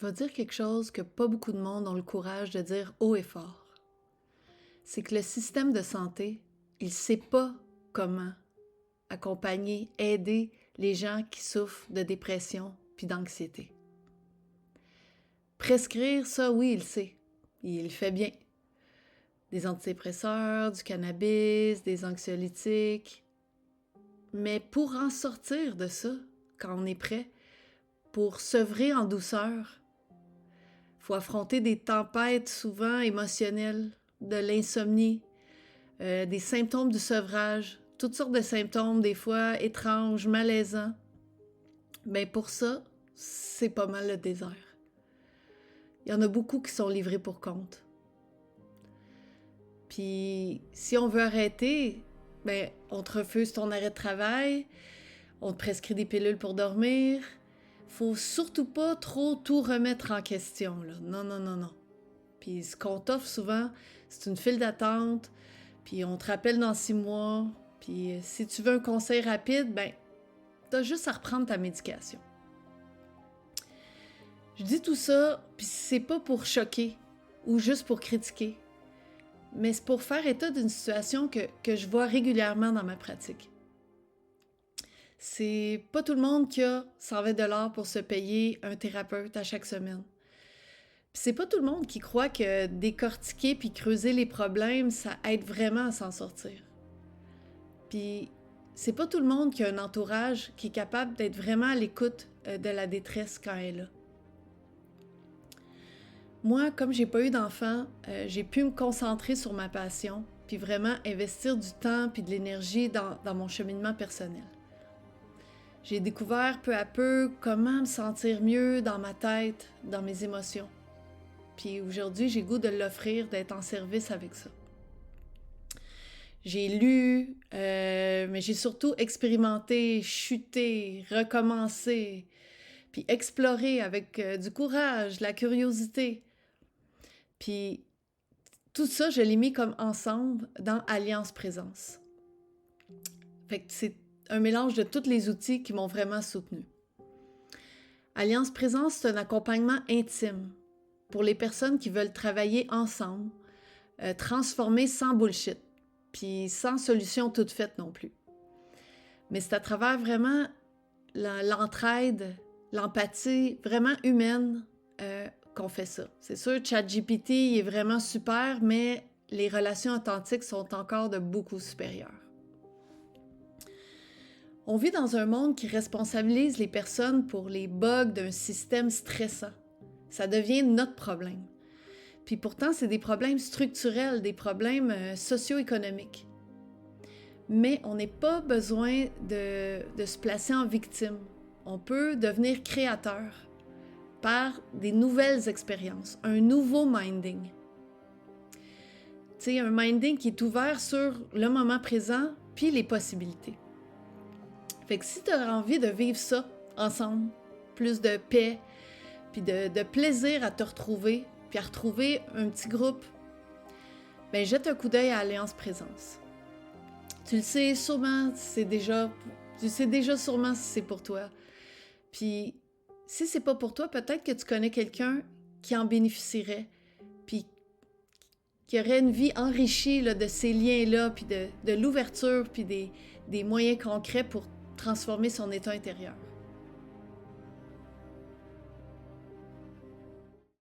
vais dire quelque chose que pas beaucoup de monde ont le courage de dire haut et fort. C'est que le système de santé, il ne sait pas comment accompagner, aider les gens qui souffrent de dépression puis d'anxiété. Prescrire, ça, oui, il le sait. Il le fait bien. Des antidépresseurs, du cannabis, des anxiolytiques. Mais pour en sortir de ça, quand on est prêt, pour s'œuvrer en douceur, il faut affronter des tempêtes souvent émotionnelles, de l'insomnie, des symptômes du sevrage, toutes sortes de symptômes, des fois étranges, malaisants. Bien pour ça, c'est pas mal le désert. Il y en a beaucoup qui sont livrés pour compte. Puis si on veut arrêter, bien, on te refuse ton arrêt de travail, on te prescrit des pilules pour dormir. Faut surtout pas trop tout remettre en question, là. Non, non, non, non. Puis ce qu'on t'offre souvent, c'est une file d'attente, puis on te rappelle dans 6 mois, puis si tu veux un conseil rapide, ben, t'as juste à reprendre ta médication. Je dis tout ça, puis c'est pas pour choquer ou juste pour critiquer, mais c'est pour faire état d'une situation que je vois régulièrement dans ma pratique. C'est pas tout le monde qui a 120$ pour se payer un thérapeute à chaque semaine. Puis c'est pas tout le monde qui croit que décortiquer puis creuser les problèmes, ça aide vraiment à s'en sortir. Puis c'est pas tout le monde qui a un entourage qui est capable d'être vraiment à l'écoute de la détresse quand elle est là. Moi, comme j'ai pas eu d'enfant, j'ai pu me concentrer sur ma passion puis vraiment investir du temps puis de l'énergie dans mon cheminement personnel. J'ai découvert peu à peu comment me sentir mieux dans ma tête, dans mes émotions. Puis aujourd'hui, j'ai le goût de l'offrir, d'être en service avec ça. J'ai lu, mais j'ai surtout expérimenté, chuté, recommencé, puis exploré avec du courage, la curiosité. Puis tout ça, je l'ai mis comme ensemble dans Alliance Présence. Fait que c'est un mélange de tous les outils qui m'ont vraiment soutenue. Alliance Présence, c'est un accompagnement intime pour les personnes qui veulent travailler ensemble, transformer sans bullshit, puis sans solution toute faite non plus. Mais c'est à travers vraiment l'entraide, l'empathie vraiment humaine qu'on fait ça. C'est sûr, ChatGPT est vraiment super, mais les relations authentiques sont encore de beaucoup supérieures. On vit dans un monde qui responsabilise les personnes pour les bugs d'un système stressant. Ça devient notre problème. Puis pourtant, c'est des problèmes structurels, des problèmes socio-économiques. Mais on n'a pas besoin de se placer en victime. On peut devenir créateur par des nouvelles expériences, un nouveau minding. Tu sais, un minding qui est ouvert sur le moment présent puis les possibilités. Fait que si tu as envie de vivre ça ensemble, plus de paix, puis de plaisir à te retrouver, puis à retrouver un petit groupe, ben jette un coup d'œil à Alliance Présence. Tu le sais sûrement, tu sais déjà sûrement si c'est pour toi. Puis si c'est pas pour toi, peut-être que tu connais quelqu'un qui en bénéficierait, puis qui aurait une vie enrichie là, de ces liens-là, puis de l'ouverture, puis des moyens concrets pour transformer son état intérieur.